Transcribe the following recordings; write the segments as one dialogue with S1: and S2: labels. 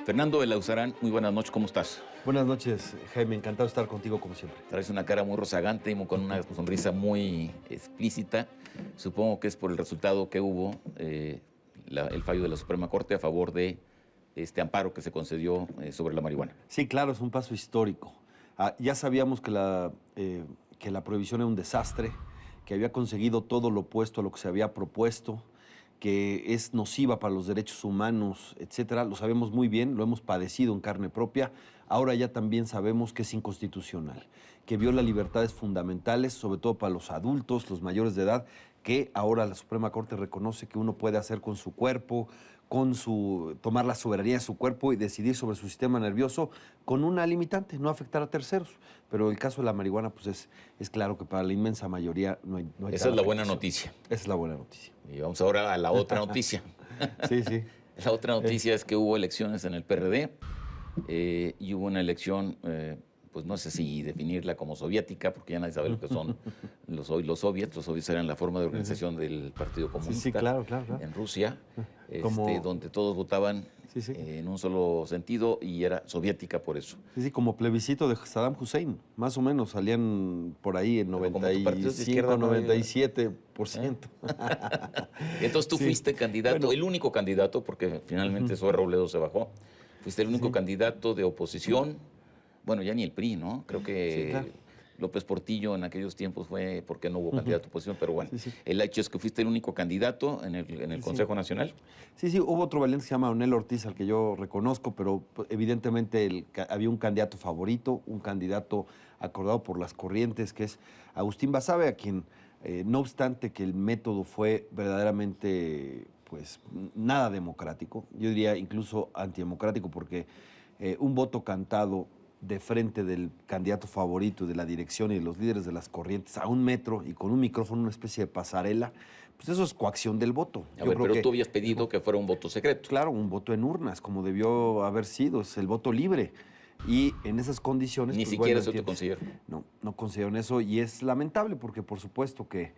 S1: Fernando de Lauzarán, muy buenas noches, ¿cómo estás?
S2: Buenas noches, Jaime, encantado de estar contigo como siempre.
S1: Traes una cara muy rozagante y con una sonrisa muy explícita. Supongo que es por el resultado que hubo, el fallo de la Suprema Corte a favor de este amparo que se concedió sobre la marihuana.
S2: Sí, claro, es un paso histórico. Ya sabíamos que la prohibición era un desastre, que había conseguido todo lo opuesto a lo que se había propuesto, que es nociva para los derechos humanos, etcétera. Lo sabemos muy bien, lo hemos padecido en carne propia. Ahora ya también sabemos que es inconstitucional, que viola libertades fundamentales, sobre todo para los adultos, los mayores de edad, que ahora la Suprema Corte reconoce que uno puede hacer con su cuerpo, tomar la soberanía de su cuerpo y decidir sobre su sistema nervioso con una limitante, no afectar a terceros. Pero el caso de la marihuana, pues es claro que para la inmensa mayoría no hay
S1: Esa es la buena noticia.
S2: Esa es la buena noticia.
S1: Y vamos ahora a la otra noticia.
S2: Sí, sí.
S1: La otra noticia es que hubo elecciones en el PRD y hubo una elección, pues no sé si definirla como soviética, porque ya nadie sabe lo que son los soviets. Los soviets eran la forma de organización del Partido Comunista
S2: Sí, claro.
S1: en Rusia,
S2: Como-
S1: donde todos votaban
S2: Sí.
S1: en un solo sentido y era soviética por eso.
S2: Sí, como plebiscito de Saddam Hussein, más o menos, salían por ahí en
S1: Pero como tu partido es de izquierda,
S2: 97%.
S1: Entonces tú
S2: Sí.
S1: fuiste candidato,
S2: Bueno.
S1: el único candidato, porque finalmente Zoe Robledo se bajó, fuiste el único candidato de oposición, bueno, ya ni el PRI, ¿no? Creo que
S2: Sí, claro.
S1: López Portillo en aquellos tiempos fue porque no hubo candidato de oposición, pero bueno,
S2: Sí.
S1: el hecho es que fuiste el único candidato en el Consejo Nacional.
S2: Sí, hubo otro valiente que se llama Onel Ortiz, al que yo reconozco, pero pues, evidentemente había un candidato favorito, un candidato acordado por las corrientes, que es Agustín Basabe, a quien, no obstante que el método fue verdaderamente, pues, nada democrático, yo diría incluso antidemocrático, porque un voto cantado de frente del candidato favorito, de la dirección y de los líderes de las corrientes a 1 metro y con un micrófono, una especie de pasarela, pues eso es coacción del voto.
S1: A ver, pero tú habías pedido que fuera un voto secreto.
S2: Claro, un voto en urnas, como debió haber sido, es el voto libre. Y en esas condiciones...
S1: Ni
S2: pues,
S1: siquiera
S2: bueno,
S1: eso te
S2: entiendes,
S1: consiguieron.
S2: no consiguieron eso y es lamentable porque por supuesto que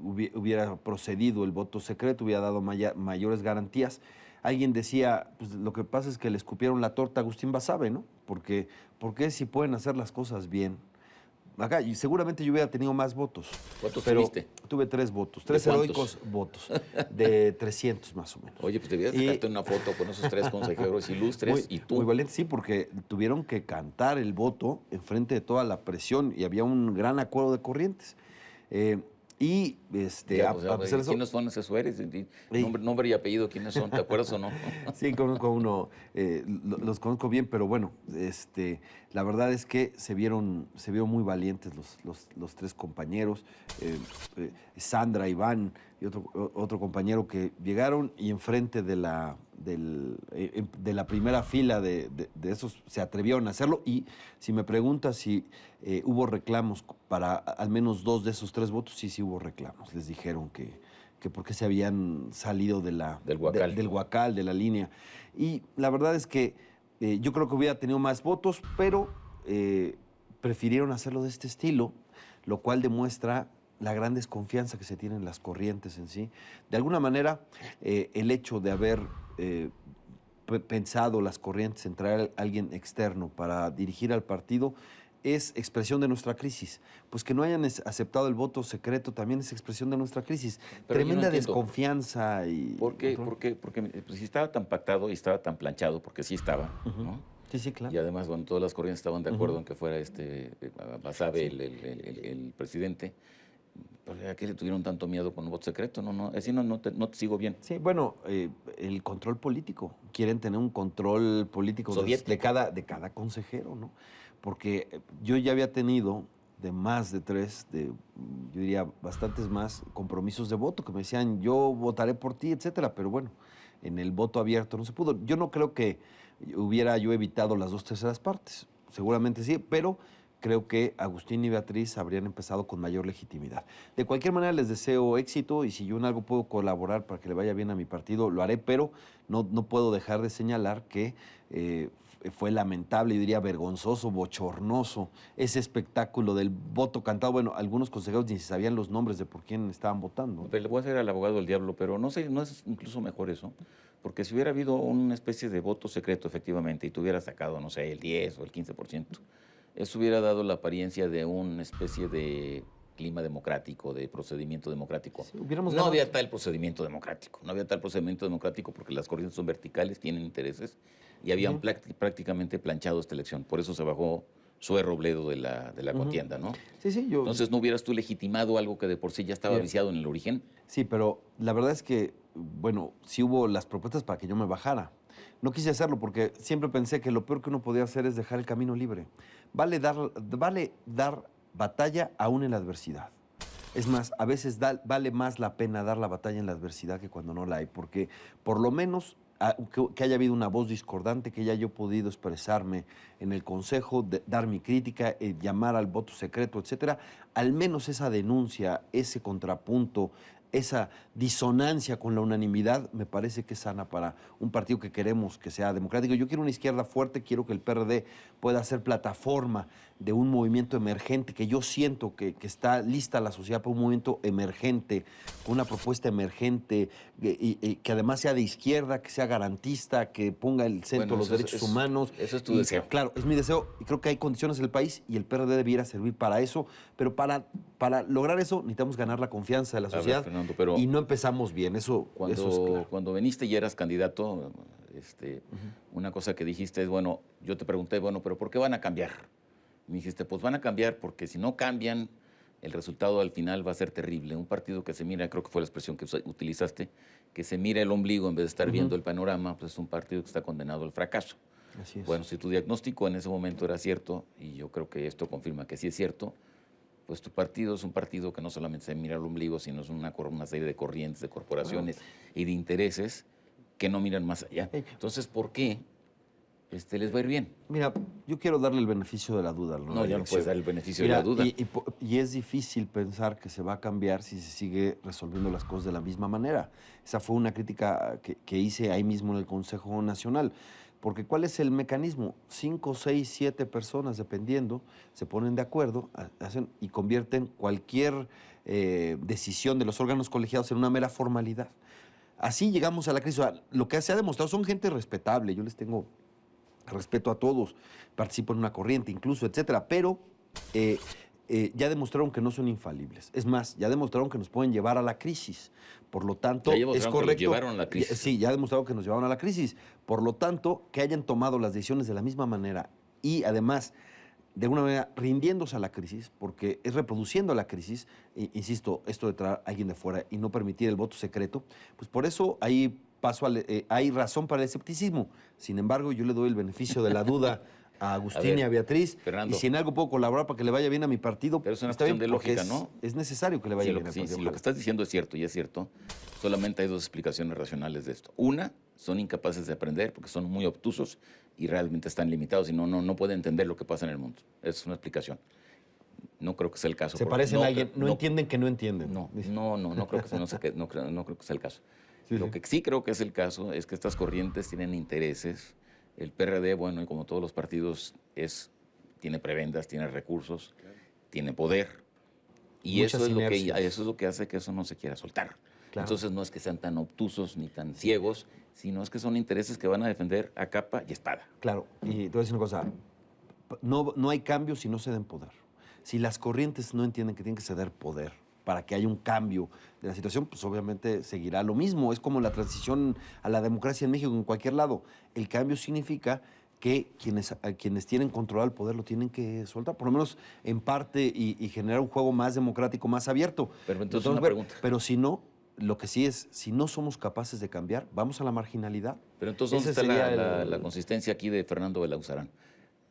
S2: hubiera procedido el voto secreto, hubiera dado mayores garantías. Alguien decía, pues lo que pasa es que le escupieron la torta a Agustín Basabe, ¿no? Porque si pueden hacer las cosas bien. Acá, y seguramente yo hubiera tenido más votos.
S1: ¿Cuántos
S2: pero
S1: tuviste?
S2: Tuve 3 votos,
S1: ¿De
S2: 3
S1: cuántos?
S2: heroicos votos, de 300 más o menos.
S1: Oye, pues debías sacarte una foto con esos 3 consejeros ilustres y tú.
S2: Muy valiente, sí, porque tuvieron que cantar el voto enfrente de toda la presión y había un gran acuerdo de corrientes.
S1: Ya, pues,
S2: a pesar de eso,
S1: ¿quiénes son esos sueres? Nombre y apellido, ¿quiénes son? ¿Te acuerdas o no?
S2: sí, conozco a uno, los conozco bien, pero bueno, la verdad es que se vieron muy valientes los 3 compañeros, Sandra, Iván y otro compañero que llegaron y enfrente de la primera fila de esos se atrevieron a hacerlo. Y si me preguntas si hubo reclamos para al menos 2 de esos 3 votos, sí hubo reclamos. Les dijeron que por qué se habían salido del Huacal, de la línea. Y la verdad es que yo creo que hubiera tenido más votos, pero prefirieron hacerlo de este estilo, lo cual demuestra la gran desconfianza que se tiene en las corrientes en sí. De alguna manera, el hecho de haber pensado las corrientes en traer a alguien externo para dirigir al partido es expresión de nuestra crisis. Pues que no hayan aceptado el voto secreto también es expresión de nuestra crisis.
S1: Pero
S2: Tremenda
S1: yo no entiendo.
S2: desconfianza y...
S1: ¿Por qué? Porque pues, si estaba tan pactado y estaba tan planchado, porque sí estaba, ¿no?
S2: Sí, claro.
S1: Y además, bueno, todas las corrientes estaban de acuerdo en que fuera Basabe el presidente. ¿Por qué le tuvieron tanto miedo con un voto secreto? Así no te sigo bien.
S2: Sí, bueno, el control político. Quieren tener un control político de cada consejero, ¿no? Porque yo ya había tenido de más de 3, yo diría bastantes más compromisos de voto que me decían yo votaré por ti, etcétera, pero bueno, en el voto abierto no se pudo. Yo no creo que hubiera yo evitado las 2/3 partes, seguramente sí, pero creo que Agustín y Beatriz habrían empezado con mayor legitimidad. De cualquier manera, les deseo éxito y si yo en algo puedo colaborar para que le vaya bien a mi partido, lo haré, pero no puedo dejar de señalar que fue lamentable, yo diría vergonzoso, bochornoso, ese espectáculo del voto cantado. Bueno, algunos consejeros ni sabían los nombres de por quién estaban votando.
S1: Pero le voy a hacer al abogado del diablo, pero no sé, ¿no es incluso mejor eso? Porque si hubiera habido una especie de voto secreto, efectivamente, y tuviera sacado, no sé, el 10 o el 15%, eso hubiera dado la apariencia de una especie de clima democrático, de procedimiento democrático.
S2: Sí, hubiéramos
S1: No
S2: ganado.
S1: había tal procedimiento democrático, no había tal procedimiento democrático porque las corrientes son verticales, tienen intereses, y habían prácticamente planchado esta elección. Por eso se bajó Zoé Robledo de la contienda, ¿no?
S2: Sí, yo...
S1: Entonces, ¿no hubieras tú legitimado algo que de por sí ya estaba
S2: Bien.
S1: viciado en el origen?
S2: Sí, pero la verdad es que, bueno, sí hubo las propuestas para que yo me bajara. No quise hacerlo porque siempre pensé que lo peor que uno podía hacer es dejar el camino libre. Vale dar batalla aún en la adversidad. Es más, a veces vale más la pena dar la batalla en la adversidad que cuando no la hay, porque por lo menos que haya habido una voz discordante, que haya yo podido expresarme en el Consejo, dar mi crítica, llamar al voto secreto, etcétera, al menos esa denuncia, ese contrapunto, esa disonancia con la unanimidad, me parece que es sana para un partido que queremos que sea democrático. Yo quiero una izquierda fuerte, quiero que el PRD pueda ser plataforma de un movimiento emergente, que yo siento que está lista la sociedad para un movimiento emergente, con una propuesta emergente, y que además sea de izquierda, que sea garantista, que ponga el centro los derechos humanos.
S1: Eso es tu deseo.
S2: Claro, es mi deseo y creo que hay condiciones en el país y el PRD debiera servir para eso, pero para lograr eso necesitamos ganar la confianza de la sociedad.
S1: A ver, Fernando, pero
S2: y no empezamos bien, eso es claro.
S1: Cuando viniste y eras candidato, una cosa que dijiste es, bueno, yo te pregunté, bueno, pero ¿por qué van a cambiar? Me dijiste, pues van a cambiar porque si no cambian, el resultado al final va a ser terrible. Un partido que se mira, creo que fue la expresión que utilizaste, que se mira el ombligo en vez de estar viendo el panorama, pues es un partido que está condenado al fracaso.
S2: Así es.
S1: Bueno, si tu diagnóstico en ese momento era cierto, y yo creo que esto confirma que sí es cierto, pues tu partido es un partido que no solamente se mira el ombligo, sino es una serie de corrientes, de corporaciones y de intereses que no miran más allá. Entonces, ¿por qué les va a ir bien?
S2: Mira, yo quiero darle el beneficio de la duda.
S1: No, ya no puedes dar el beneficio de la duda.
S2: Y es difícil pensar que se va a cambiar si se sigue resolviendo las cosas de la misma manera. Esa fue una crítica que hice ahí mismo en el Consejo Nacional. Porque ¿cuál es el mecanismo? 5, 6, 7 personas, dependiendo, se ponen de acuerdo hacen y convierten cualquier decisión de los órganos colegiados en una mera formalidad. Así llegamos a la crisis. O sea, lo que se ha demostrado son gente respetable. Yo les tengo respeto a todos, participo en una corriente incluso, etcétera, pero ya demostraron que no son infalibles. Es más, ya demostraron que nos pueden llevar a la crisis. Por lo tanto, es correcto. Que nos
S1: llevaron a la crisis.
S2: Sí, ya demostraron que nos llevaron a la crisis. Por lo tanto, que hayan tomado las decisiones de la misma manera y además, de alguna manera, rindiéndose a la crisis, porque es reproduciendo la crisis, insisto, esto de traer a alguien de fuera y no permitir el voto secreto, pues por eso hay razón para el escepticismo. Sin embargo, yo le doy el beneficio de la duda a Agustín y a Beatriz.
S1: Fernando,
S2: y si en algo puedo colaborar para que le vaya bien a mi partido,
S1: pero es una
S2: está bien,
S1: cuestión de lógica,
S2: es,
S1: ¿no?
S2: Es necesario que le vaya bien al partido.
S1: Si lo que estás diciendo es cierto y es cierto, solamente hay dos explicaciones racionales de esto. Una, son incapaces de aprender porque son muy obtusos y realmente están limitados y no pueden entender lo que pasa en el mundo. Esa es una explicación. No creo que sea el caso.
S2: Se parecen a alguien, no entienden que no entienden.
S1: No creo que sea, no creo que sea el caso.
S2: Sí,
S1: Lo que sí creo que es el caso es que estas corrientes tienen intereses. El PRD, bueno, y como todos los partidos, tiene prebendas, tiene recursos, tiene poder. Y eso es lo que hace que eso no se quiera soltar. Claro. Entonces no es que sean tan obtusos ni tan ciegos, sino es que son intereses que van a defender a capa y espada.
S2: Claro, y te voy a decir una cosa, no hay cambio si no se den poder. Si las corrientes no entienden que tienen que ceder poder para que haya un cambio de la situación, pues obviamente seguirá lo mismo. Es como la transición a la democracia en México, en cualquier lado. El cambio significa que quienes tienen controlado el poder lo tienen que soltar, por lo menos en parte, y generar un juego más democrático, más abierto.
S1: Pero entonces una pregunta.
S2: Pero si no, lo que sí es, si no somos capaces de cambiar, vamos a la marginalidad.
S1: Pero entonces, ¿dónde está la consistencia aquí de Fernando Belauzarán?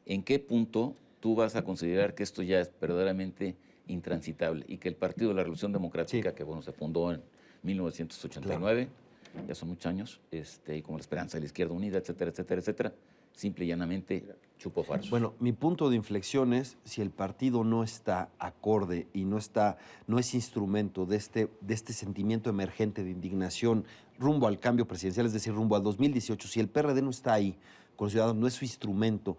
S1: ¿En qué punto tú vas a considerar que esto ya es verdaderamente intransitable y que el Partido de la Revolución Democrática, que bueno, se fundó en 1989, ya son muchos años, y como la Esperanza de la Izquierda Unida, etcétera, etcétera, etcétera, simple y llanamente chupó farsos?
S2: Bueno, mi punto de inflexión es si el partido no está acorde y no es instrumento de este sentimiento emergente de indignación rumbo al cambio presidencial, es decir, rumbo al 2018, si el PRD no está ahí con los ciudadanos, no es su instrumento.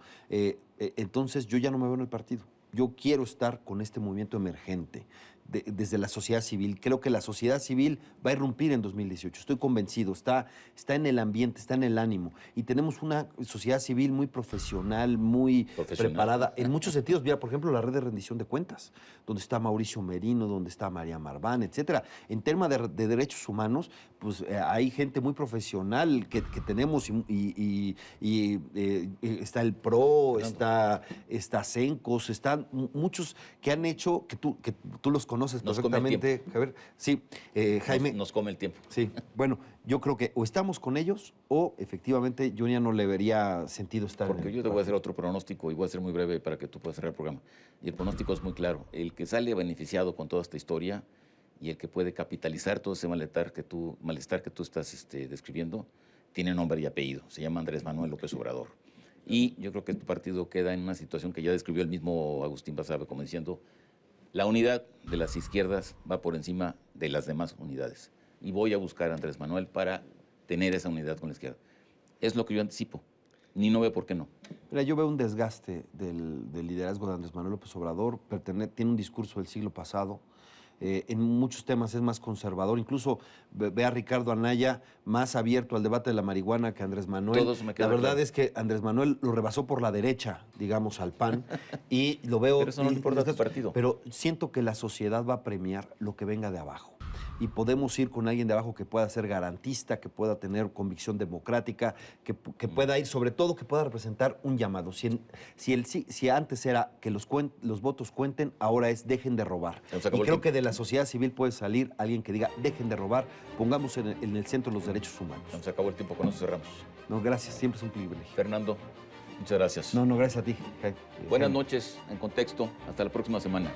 S2: Entonces yo ya no me veo en el partido. Yo quiero estar con este movimiento emergente desde la sociedad civil. Creo que la sociedad civil va a irrumpir en 2018. Estoy convencido. Está en el ambiente, está en el ánimo. Y tenemos una sociedad civil muy profesional, muy preparada. En muchos sentidos, mira, por ejemplo, la red de rendición de cuentas, donde está Mauricio Merino, donde está María Marván, etcétera. En temas de derechos humanos, pues hay gente muy profesional que tenemos y está el PRO, está CENCOS, están muchos que han hecho, que tú los conoces perfectamente, Javier. Sí, Jaime.
S1: Nos come el tiempo.
S2: Sí, bueno, yo creo que o estamos con ellos o efectivamente yo ya no le vería sentido estar en
S1: Porque yo te voy a hacer otro pronóstico y voy a ser muy breve para que tú puedas cerrar el programa. Y el pronóstico es muy claro. El que sale beneficiado con toda esta historia y el que puede capitalizar todo ese malestar que tú estás describiendo, tiene nombre y apellido. Se llama Andrés Manuel López Obrador. Y yo creo que tu partido queda en una situación que ya describió el mismo Agustín Basabe, como diciendo, la unidad de las izquierdas va por encima de las demás unidades. Y voy a buscar a Andrés Manuel para tener esa unidad con la izquierda. Es lo que yo anticipo. Ni no veo por qué no.
S2: Mira, yo veo un desgaste del liderazgo de Andrés Manuel López Obrador. Tiene un discurso del siglo pasado. En muchos temas es más conservador. Incluso ve a Ricardo Anaya más abierto al debate de la marihuana que Andrés Manuel. La verdad es que Andrés Manuel lo rebasó por la derecha, digamos, al PAN. Y lo veo...
S1: Pero eso no le importa a tu partido.
S2: Pero siento que la sociedad va a premiar lo que venga de abajo. Y podemos ir con alguien de abajo que pueda ser garantista, que pueda tener convicción democrática, que pueda ir, sobre todo, que pueda representar un llamado. Si antes era que los votos cuenten, ahora es dejen de robar. Y creo que de la sociedad civil puede salir alguien que diga dejen de robar, pongamos en el centro los derechos humanos.
S1: Se acabó el tiempo, con eso cerramos.
S2: No, gracias, siempre es un privilegio.
S1: Fernando, muchas gracias.
S2: No, gracias a ti.
S1: Buenas noches, En Contexto. Hasta la próxima semana.